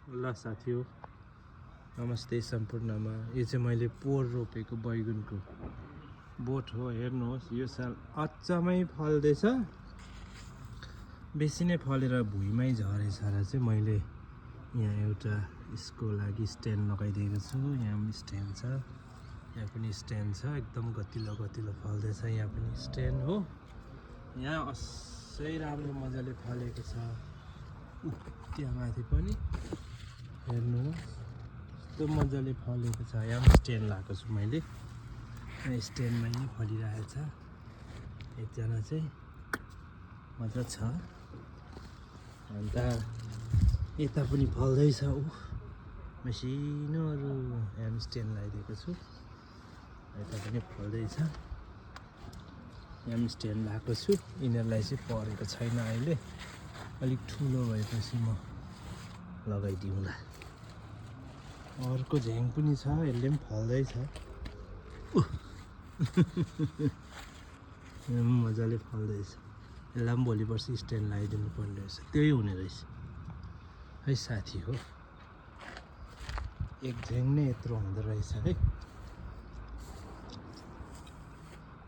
ल साथी हो नमस्ते सम्पूर्णमा यो चाहिँ मैले पोहोर रोपेको बैगुनको बोट हो। हेर्नुहोस् यो साल अच्चामै फल्दैछ, बेसी नै फलेर भुइँमै झरेछ र चाहिँ मैले यहाँ एउटा यसको लागि स्ट्यान्ड लगाइदिएको छु। यहाँ पनि स्ट्यान्ड छ, यहाँ पनि स्ट्यान्ड छ। एकदम गतिलो फल्दैछ। यहाँ पनि स्ट्यान्ड हो। यहाँ असै राम्रो मजाले फलेको छ। त्यहाँ माथि पनि हेर्नुहोस् यस्तो मजाले फलेको छ। यहाँ पनि स्ट्यान्ड लगाएको छु मैले। यहाँ स्ट्यान्डमा नै फलिरहेछ। एकजना चाहिँ मजा छ। अन्त यता पनि फल्दैछ। मसिनोहरू यहाँ पनि स्ट्यान्ड लगाइदिएको छु। यता पनि फल्दैछ। यहाँ पनि स्ट्यान्ड लगाएको छु। यिनीहरूलाई चाहिँ परेको छैन अहिले, अलिक ठुलो भएपछि म लगाइदिउँला। अर्को झ्याङ पनि छ, यसले पनि फल्दैछ। मजाले फल्दैछ। यसलाई पनि भोलि पर्सि स्ट्यान्ड लगाइदिनु पर्ने रहेछ। त्यही हुने रहेछ है साथी हो। एक झ्याङ नै यत्रो हुँदो रहेछ है।